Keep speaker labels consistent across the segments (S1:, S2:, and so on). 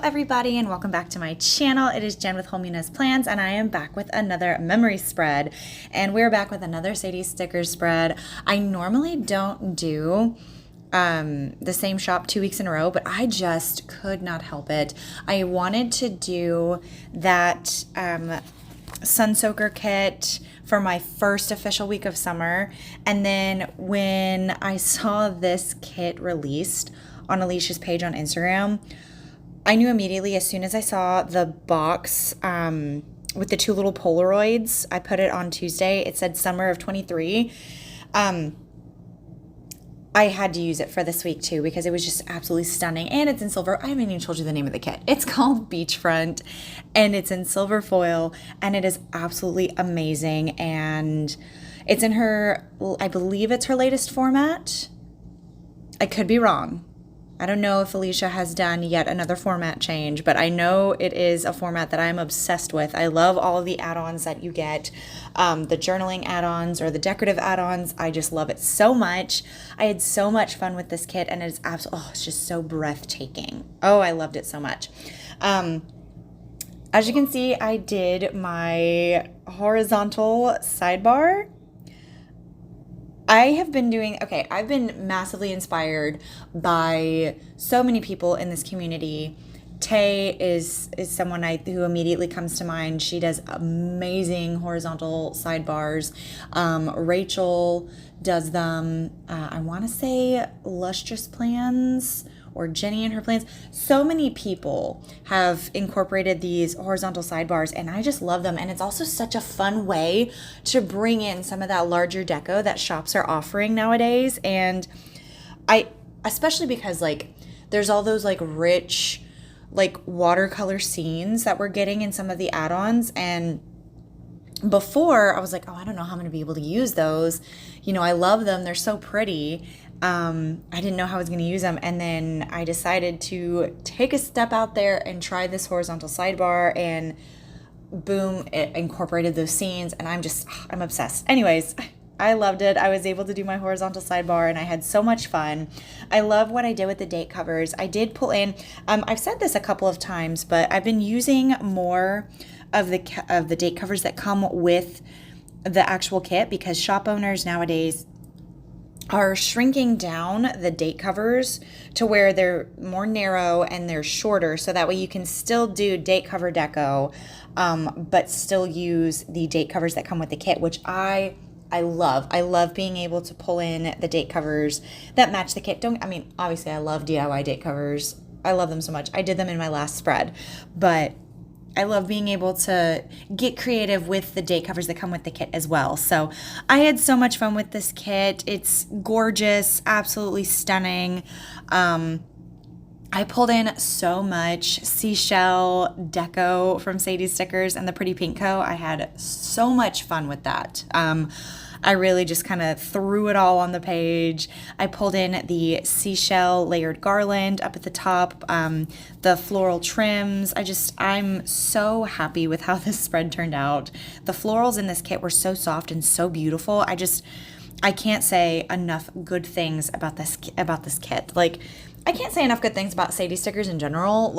S1: everybody, and welcome back to my channel. It is Jen with Hull-Muniz Plans, and I am back with another memory spread. And we're back with another Sadiesstickers spread. I normally don't do the same shop 2 weeks in a row, but I just could not help it. I wanted to do that sun soaker kit for my first official week of summer, and then when I saw this kit released on Alicia's page on Instagram, I knew immediately as soon as I saw the box with the two little Polaroids. I put it on Tuesday. It said summer of 23. I had to use it for this week too because it was just absolutely stunning, and it's in silver. I haven't even told you the name of the kit. It's called Beachfront, and it's in silver foil, and it is absolutely amazing. And it's in her, I believe it's her latest format. I could be wrong. I don't know if Alicia has done yet another format change, but I know it is a format that I'm obsessed with. I love all of the add-ons that you get, the journaling add-ons or the decorative add-ons. I just love it so much. I had so much fun with this kit, and it's absolutely, it's just so breathtaking. Oh, I loved it so much. As you can see, I did my horizontal sidebar. I've been massively inspired by so many people in this community. Tay is someone who immediately comes to mind. She does amazing horizontal sidebars. Rachel does them. I want to say Lustrous Plans or Jenny and her plans. So many people have incorporated these horizontal sidebars, and I just love them. And it's also such a fun way to bring in some of that larger deco that shops are offering nowadays. And especially because there's all those rich watercolor scenes that we're getting in some of the add-ons. And before I was like, oh, I don't know how I'm going to be able to use those. I love them. They're so pretty. I didn't know how I was going to use them. And then I decided to take a step out there and try this horizontal sidebar, and boom, it incorporated those scenes, and I'm obsessed. Anyways, I loved it. I was able to do my horizontal sidebar, and I had so much fun. I love what I did with the date covers. I did pull in, I've said this a couple of times, but I've been using more of the date covers that come with the actual kit, because shop owners nowadays are shrinking down the date covers to where they're more narrow and they're shorter, so that way you can still do date cover deco, but still use the date covers that come with the kit, which I love. I love being able to pull in the date covers that match the kit. Obviously I love DIY date covers. I love them so much. I did them in my last spread, but I love being able to get creative with the date covers that come with the kit as well. So I had so much fun with this kit. It's gorgeous, absolutely stunning. I pulled in so much seashell deco from Sadiesstickers and the Pretty Pink Co. I had so much fun with that. I really just kind of threw it all on the page. I pulled in the seashell layered garland up at the top, the floral trims. I'm so happy with how this spread turned out. The florals in this kit were so soft and so beautiful. I can't say enough good things about this kit. I can't say enough good things about Sadiesstickers in general.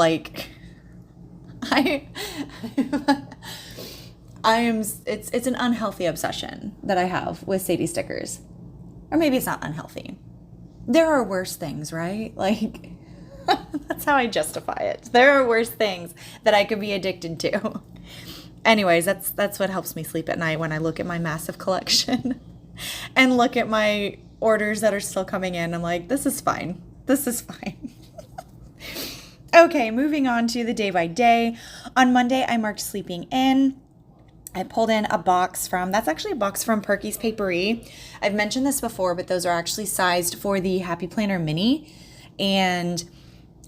S1: It's an unhealthy obsession that I have with Sadiesstickers. Or maybe it's not unhealthy. There are worse things, right? That's how I justify it. There are worse things that I could be addicted to. Anyways, that's what helps me sleep at night, when I look at my massive collection and look at my orders that are still coming in. I'm like, this is fine. This is fine. Okay, moving on to the day by day. On Monday, I marked sleeping in. I pulled in that's actually a box from Perky's Papery. I've mentioned this before, but those are actually sized for the Happy Planner Mini. And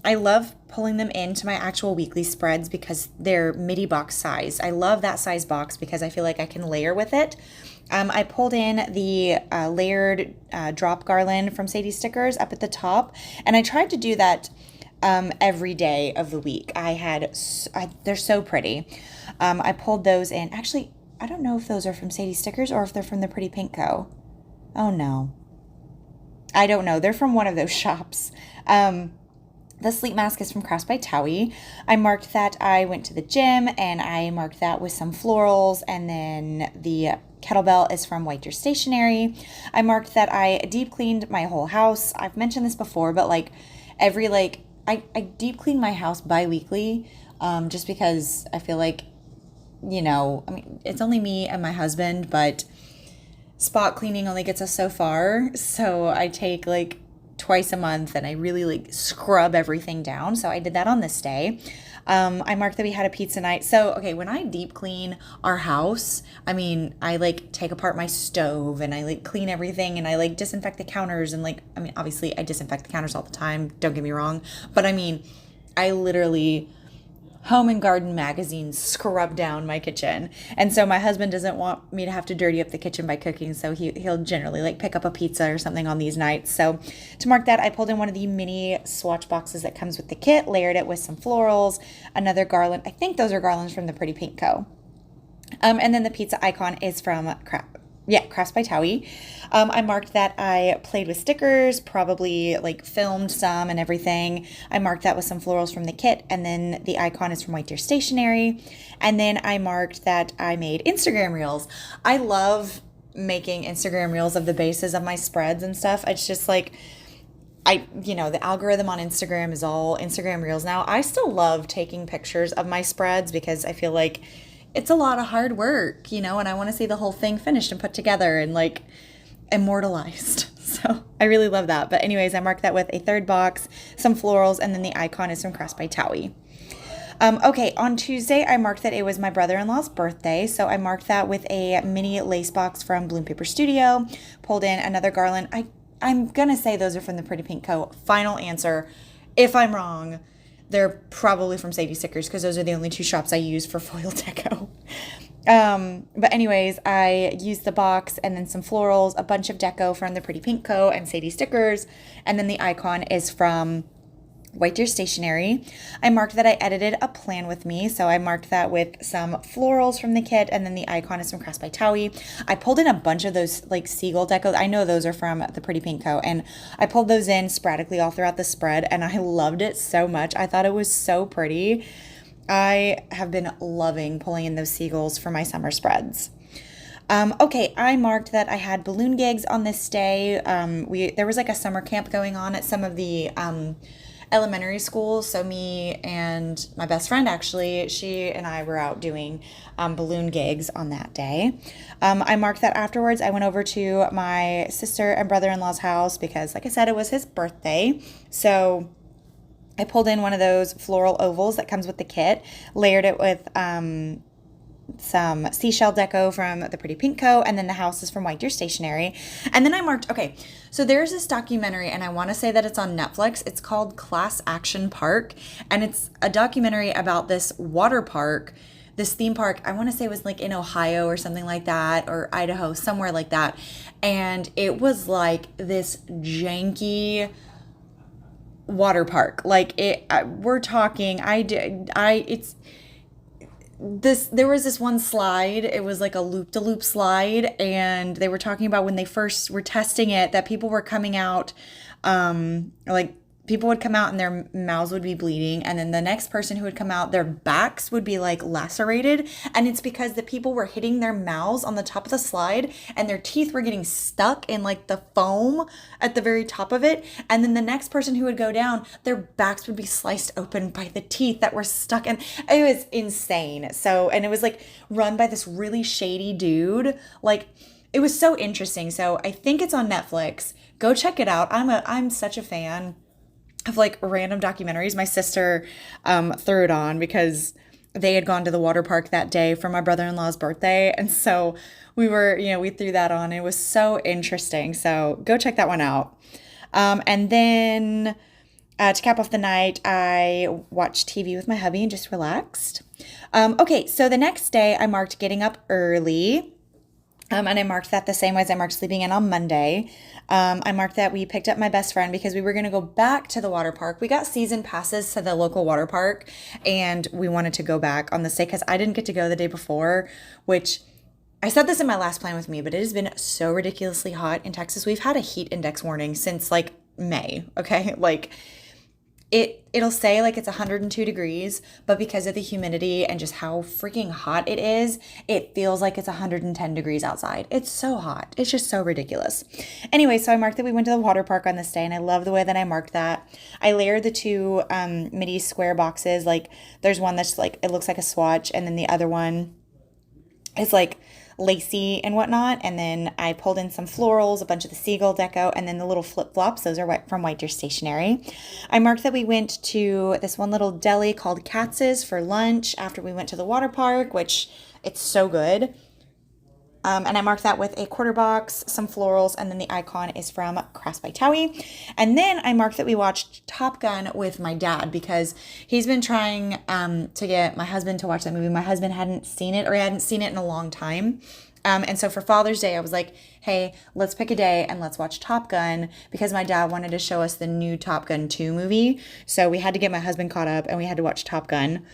S1: I love pulling them into my actual weekly spreads because they're midi box size. I love that size box because I feel like I can layer with it. I pulled in the layered drop garland from Sadiesstickers up at the top, and I tried to do that every day of the week. They're so pretty. I pulled those in. Actually, I don't know if those are from Sadiesstickers or if they're from the Pretty Pink Co. Oh no. I don't know. They're from one of those shops. The sleep mask is from Crafts by Towie. I marked that I went to the gym, and I marked that with some florals, and then the kettlebell is from White Deer Stationery. I marked that I deep cleaned my whole house. I've mentioned this before, but like every I deep clean my house bi-weekly, just because I feel like, I mean, it's only me and my husband, but spot cleaning only gets us so far. So I take like twice a month and I really like scrub everything down. So I did that on this day. I marked that we had a pizza night. So, okay, when I deep clean our house, I mean, I like take apart my stove and I like clean everything and I like disinfect the counters and like, I mean, obviously I disinfect the counters all the time. Don't get me wrong. But I mean, I literally Home and Garden magazine scrub down my kitchen. And so my husband doesn't want me to have to dirty up the kitchen by cooking, so he'll generally like pick up a pizza or something on these nights. So to mark that, I pulled in one of the mini swatch boxes that comes with the kit, layered it with some florals, another garland. I think those are garlands from the Pretty Pink Co. And then the pizza icon is from Crafts by Towie. I marked that I played with stickers, probably like filmed some and everything. I marked that with some florals from the kit, and then the icon is from White Deer Stationery. And then I marked that I made Instagram reels. I love making Instagram reels of the bases of my spreads and stuff. It's just like, the algorithm on Instagram is all Instagram reels now. I still love taking pictures of my spreads because I feel like it's a lot of hard work, and I want to see the whole thing finished and put together and like immortalized. So I really love that. But anyways, I marked that with a third box, some florals, and then the icon is from Crafts by Towie. Okay, on Tuesday, I marked that it was my brother-in-law's birthday. So I marked that with a mini lace box from Bloom Paper Studio, pulled in another garland. I'm going to say those are from the Pretty Pink Co. Final answer. If I'm wrong, they're probably from Sadiesstickers because those are the only two shops I use for foil deco. But anyways, I used the box and then some florals, a bunch of deco from the Pretty Pink Co. and Sadiesstickers, and then the icon is from White Deer Stationery. I marked that I edited a plan with me, so I marked that with some florals from the kit, and then the icon is from Crafts by Towie. I pulled in a bunch of those like seagull decos. I know those are from the Pretty Pink Co. and I pulled those in sporadically all throughout the spread, and I loved it so much. I thought it was so pretty. I have been loving pulling in those seagulls for my summer spreads. Okay, I marked that I had balloon gigs on this day. There was like a summer camp going on at some of the elementary schools. So me and my best friend, actually, she and I were out doing balloon gigs on that day. I marked that afterwards. I went over to my sister and brother-in-law's house because, like I said, it was his birthday. So I pulled in one of those floral ovals that comes with the kit, layered it with some seashell deco from the Pretty Pink Co. and then the house is from White Deer Stationery. And then I marked, okay, so there's this documentary and I want to say that it's on Netflix. It's called Class Action Park, and it's a documentary about this water park, this theme park. I want to say it was like in Ohio or something like that, or Idaho, somewhere like that. And it was like this janky water park. Like we're talking, there was this one slide. It was like a loop-de-loop slide, and they were talking about when they first were testing it that people were coming out, like people would come out and their mouths would be bleeding, and then the next person who would come out, their backs would be like lacerated, and it's because the people were hitting their mouths on the top of the slide and their teeth were getting stuck in like the foam at the very top of it, and then the next person who would go down, their backs would be sliced open by the teeth that were stuck, and it was insane. So, and it was like run by this really shady dude. Like, it was so interesting. So I think it's on Netflix. Go check it out. I'm such a fan of like random documentaries. My sister threw it on because they had gone to the water park that day for my brother-in-law's birthday. And so we threw that on. It was so interesting. So go check that one out. And then to cap off the night, I watched TV with my hubby and just relaxed. Okay, so the next day I marked getting up early. And I marked that the same way as I marked sleeping in on Monday. I marked that we picked up my best friend because we were going to go back to the water park. We got season passes to the local water park, and we wanted to go back on this day because I didn't get to go the day before, which I said this in my last plan with me, but it has been so ridiculously hot in Texas. We've had a heat index warning since like May, okay? Like, it'll say like it's 102 degrees, but because of the humidity and just how freaking hot it is, it feels like it's 110 degrees outside. It's so hot. It's just so ridiculous. Anyway, so I marked that we went to the water park on this day, and I love the way that I marked that. I layered the two midi square boxes. Like there's one that's like, it looks like a swatch, and then the other one is like lacy and whatnot. And then I pulled in some florals, a bunch of the seagull deco, and then the little flip-flops. Those are from White Deer Stationery. I marked that we went to this one little deli called Katz's for lunch after we went to the water park, which it's so good. And I marked that with a quarter box, some florals, and then the icon is from Crafts by Towie. And then I marked that we watched Top Gun with my dad because he's been trying to get my husband to watch that movie. My husband hadn't seen it, or he hadn't seen it in a long time. And so for Father's Day, I was like, hey, let's pick a day and let's watch Top Gun, because my dad wanted to show us the new Top Gun 2 movie. So we had to get my husband caught up, and we had to watch Top Gun.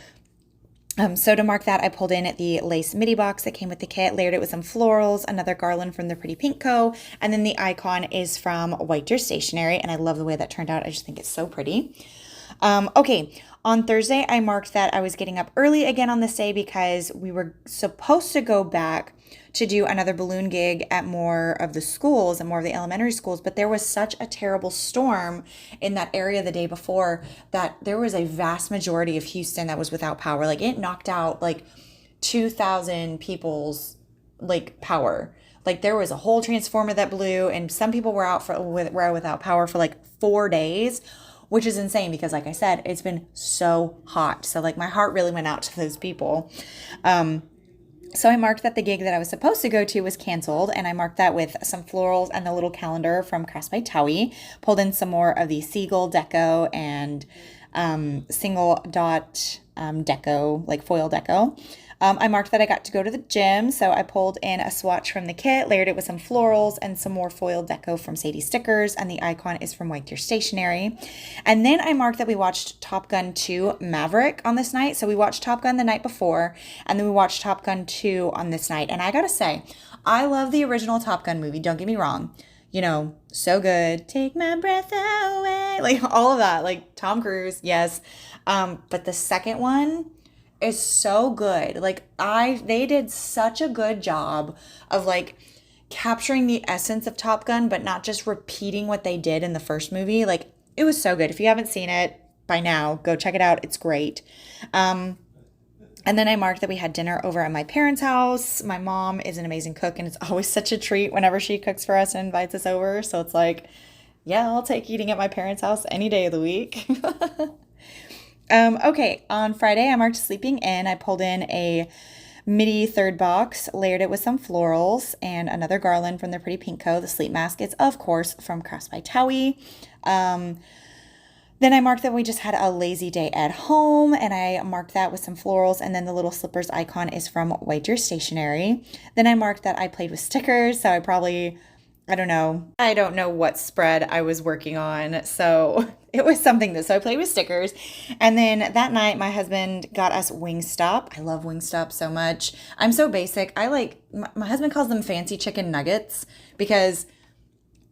S1: So to mark that, I pulled in the lace midi box that came with the kit, layered it with some florals, another garland from the Pretty Pink Co., and then the icon is from White Deer Stationery, and I love the way that turned out. I just think it's so pretty. Okay, on Thursday, I marked that I was getting up early again on this day because we were supposed to go back to do another balloon gig at more of the schools and more of the elementary schools, but there was such a terrible storm in that area the day before that there was a vast majority of Houston that was without power. Like it knocked out like 2,000 people's like power. Like there was a whole transformer that blew, and some people were without power for like 4 days, which is insane because like I said, it's been so hot. So like my heart really went out to those people. So I marked that the gig that I was supposed to go to was canceled, and I marked that with some florals and the little calendar from Crafts by Towie. Pulled in some more of the seagull deco and single dot deco, like foil deco. I marked that I got to go to the gym, so I pulled in a swatch from the kit, layered it with some florals and some more foil deco from Sadiesstickers, and the icon is from White Deer Stationery. And then I marked that we watched Top Gun 2 Maverick on this night. So we watched Top Gun the night before, and then we watched Top Gun 2 on this night. And I gotta say, I love the original Top Gun movie, don't get me wrong. You know, so good. Take my breath away. Like all of that, like Tom Cruise, yes. But the second one is so good. Like they did such a good job of like capturing the essence of Top Gun, but not just repeating what they did in the first movie. Like it was so good. If you haven't seen it by now, go check it out. It's great. And then I marked that we had dinner over at my parents' house. My mom is an amazing cook, and it's always such a treat whenever she cooks for us and invites us over. So it's like, yeah, I'll take eating at my parents' house any day of the week. Okay, on Friday, I marked sleeping in. I pulled in a midi third box, layered it with some florals and another garland from the Pretty Pink Co. The sleep mask is, of course, from Crafts by Towie. Then I marked that we just had a lazy day at home, and I marked that with some florals, and then the little slippers icon is from White Deer Stationery. Then I marked that I played with stickers, so I don't know what spread I was working on. So it was something so I played with stickers. And then that night, my husband got us Wingstop. I love Wingstop so much. I'm so basic. My husband calls them fancy chicken nuggets because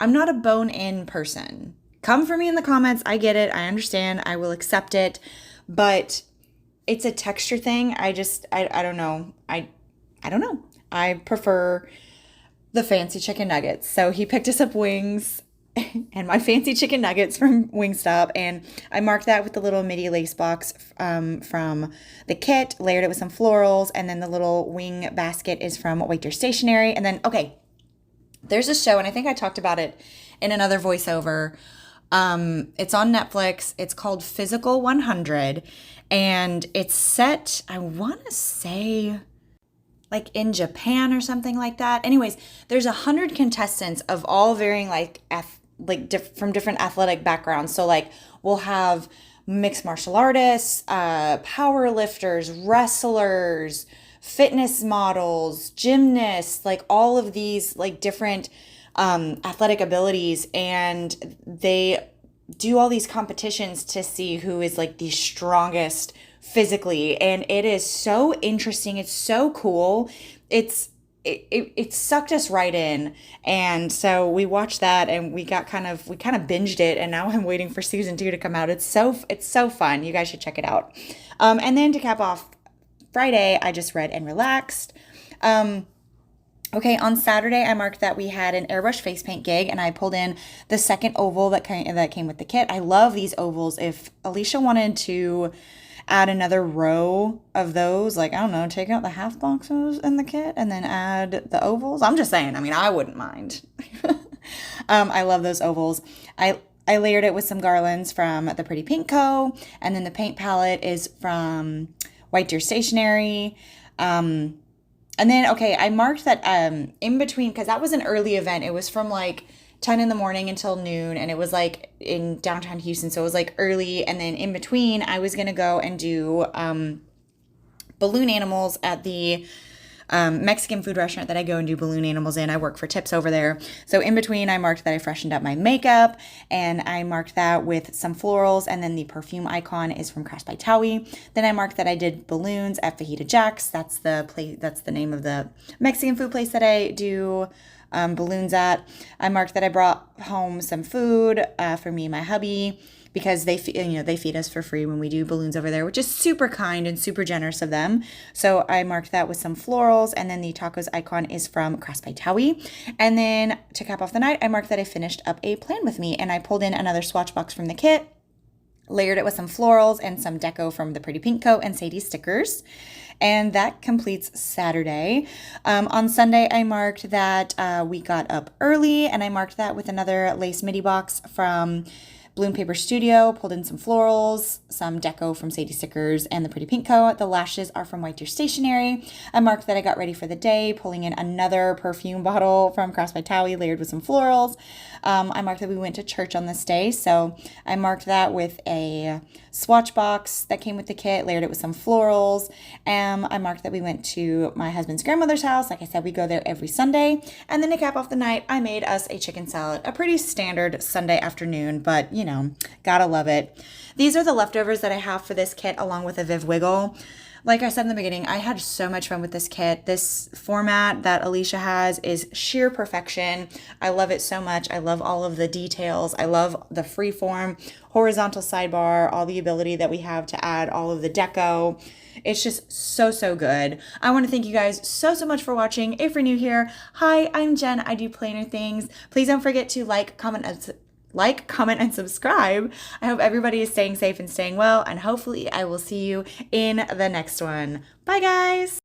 S1: I'm not a bone-in person. Come for me in the comments. I get it. I understand. I will accept it. But it's a texture thing. I don't know. I don't know. I prefer the fancy chicken nuggets. So he picked us up wings and my fancy chicken nuggets from Wingstop, and I marked that with the little midi lace box from the kit, layered it with some florals, and then the little wing basket is from White Deer Stationery. And then, okay, there's a show, and I think I talked about it in another voiceover. It's on Netflix. It's called Physical 100, and it's set, I want to say, like in Japan or something like that. Anyways, there's 100 contestants of all varying from different athletic backgrounds. So like we'll have mixed martial artists, power lifters, wrestlers, fitness models, gymnasts, like all of these like different athletic abilities, and they do all these competitions to see who is like the strongest physically, and it is so interesting. It's so cool. It's it sucked us right in. And so we watched that and we kind of binged it, and now I'm waiting for season 2 to come out. It's so fun. You guys should check it out. And then to cap off Friday, I just read and relaxed. Okay, on Saturday, I marked that we had an airbrush face paint gig, and I pulled in the second oval that came with the kit. I love these ovals. If Alicia wanted to add another row of those, like, I don't know, take out the half boxes in the kit and then add the ovals. I'm just saying, I mean, I wouldn't mind. I love those ovals. I layered it with some garlands from the Pretty Pink Co. And then the paint palette is from White Deer Stationery. And then, okay, I marked that in between, because that was an early event. It was from like 10 in the morning until noon, and it was like in downtown Houston, so it was like early. And then in between, I was gonna go and do balloon animals at the Mexican food restaurant that I go and do balloon animals in. I work for Tips over there. So in between, I marked that I freshened up my makeup, and I marked that with some florals, and then the perfume icon is from Crafts by Towie. Then I marked that I did balloons at Fajita Jack's. That's the name of the Mexican food place that I do balloons at. I marked that I brought home some food for me and my hubby, because they feed us for free when we do balloons over there, which is super kind and super generous of them. So I marked that with some florals, and then the tacos icon is from Crafts by Towie. And then to cap off the night, I marked that I finished up a plan with me, and I pulled in another swatch box from the kit, layered it with some florals and some deco from the Pretty Pink Co. and Sadiesstickers. And that completes Saturday. On Sunday, I marked that we got up early, and I marked that with another lace midi box from Bloom Paper Studio, pulled in some florals, some deco from Sadiesstickers and the Pretty Pink Co. The lashes are from White Deer Stationery. I marked that I got ready for the day, pulling in another perfume bottle from Crafts by Towie, layered with some florals. I marked that we went to church on this day, so I marked that with a swatch box that came with the kit, layered it with some florals. I marked that we went to my husband's grandmother's house. Like I said, we go there every Sunday. And then to cap off the night, I made us a chicken salad, a pretty standard Sunday afternoon, but you know, gotta love it. These are the leftovers that I have for this kit, along with a Viv Wiggle. Like I said in the beginning, I had so much fun with this kit. This format that Alicia has is sheer perfection. I love it so much. I love all of the details. I love the freeform horizontal sidebar, all the ability that we have to add all of the deco. It's just so good. I want to thank you guys so much for watching. If you're new here, hi, I'm Jen. I do planner things. Please don't forget to like, comment, and subscribe. I hope everybody is staying safe and staying well, and hopefully I will see you in the next one. Bye, guys.